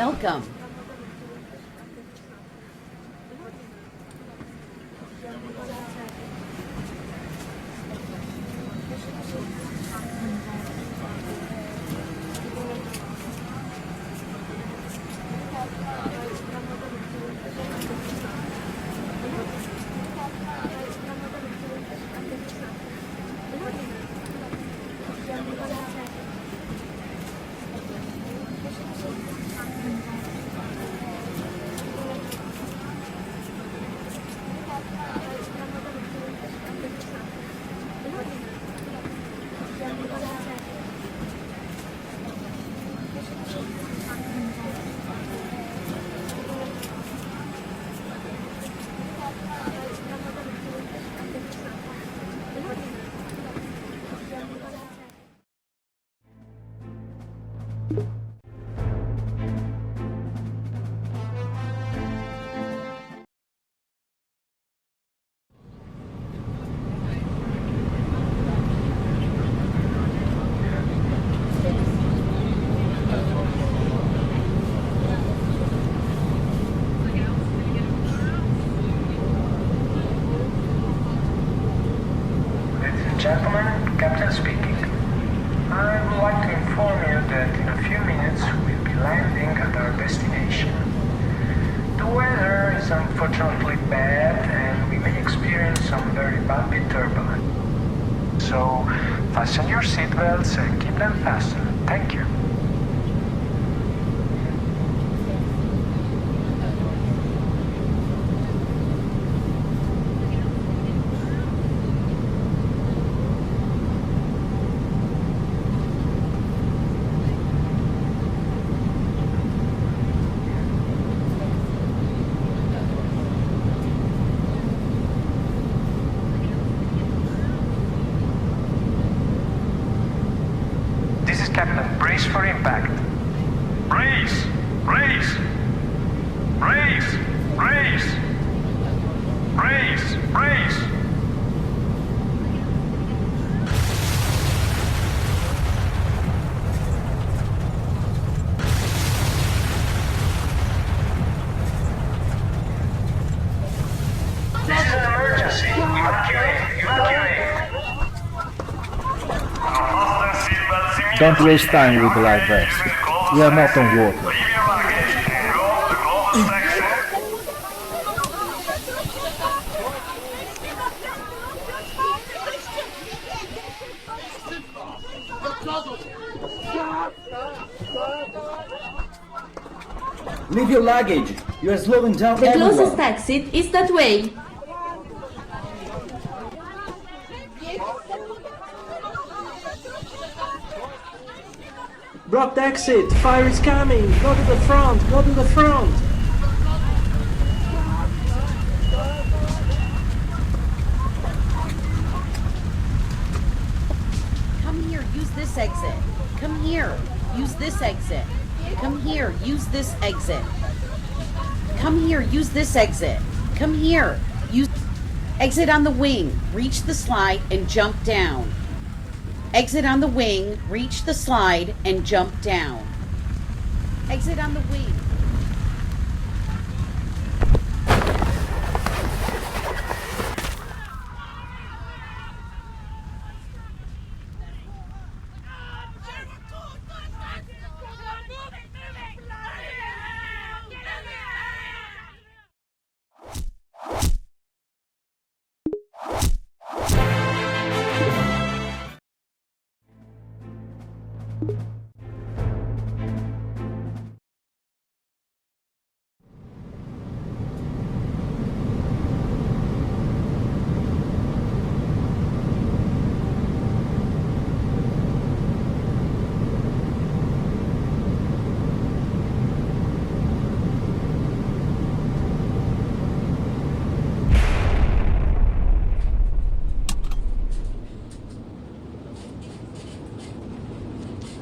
Welcome. Gentlemen, Captain speaking. I would like to inform you that in a few minutes we'll be landing at our destination. The weather is unfortunately bad and we may experience some very bumpy turbulence. So, fasten your seatbelts and keep them fastened. Thank you. Captain, brace for impact. Brace! Brace! Brace! Brace! Brace! Brace! This is an emergency. Evacuate! Evacuate! Don't waste time with the life vest. We are not on water. Leave your luggage and go to the closest section. Leave your luggage. You are slowing down The everyone. closest exit is that way. Blocked exit! Fire is coming! Go to the front! Go to the front! Come here, use this exit. Come here, use this exit. Come here, use this exit. Come here, use this exit. Come here, use... Exit on the wing. Reach the slide and jump down. Exit on the wing, reach the slide, and jump down. Exit on the wing.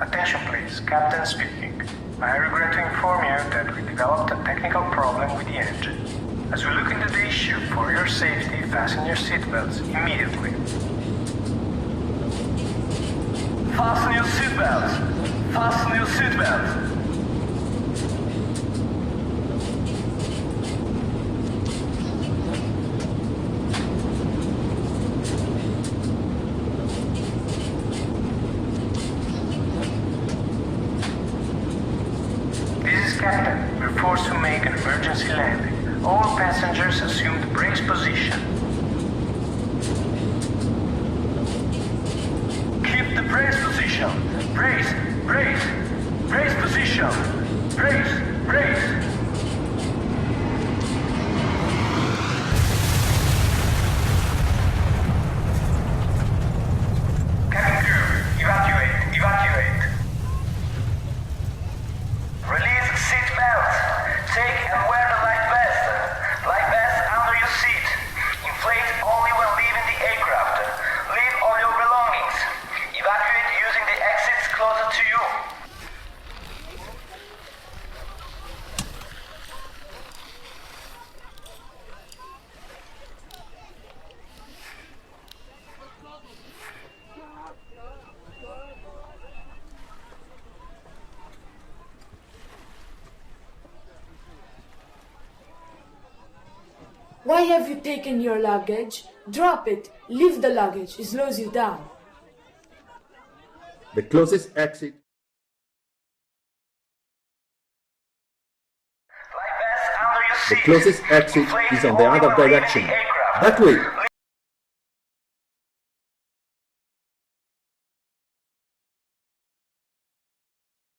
Attention please, Captain speaking. I regret to inform you that we developed a technical problem with the engine. As we look into the issue, for your safety, fasten your seatbelts immediately. Fasten your seatbelts! Fasten your seatbelts! Why have you taken your luggage? Drop it. Leave the luggage. It slows you down. The closest exit. The closest exit is on the other direction. That way.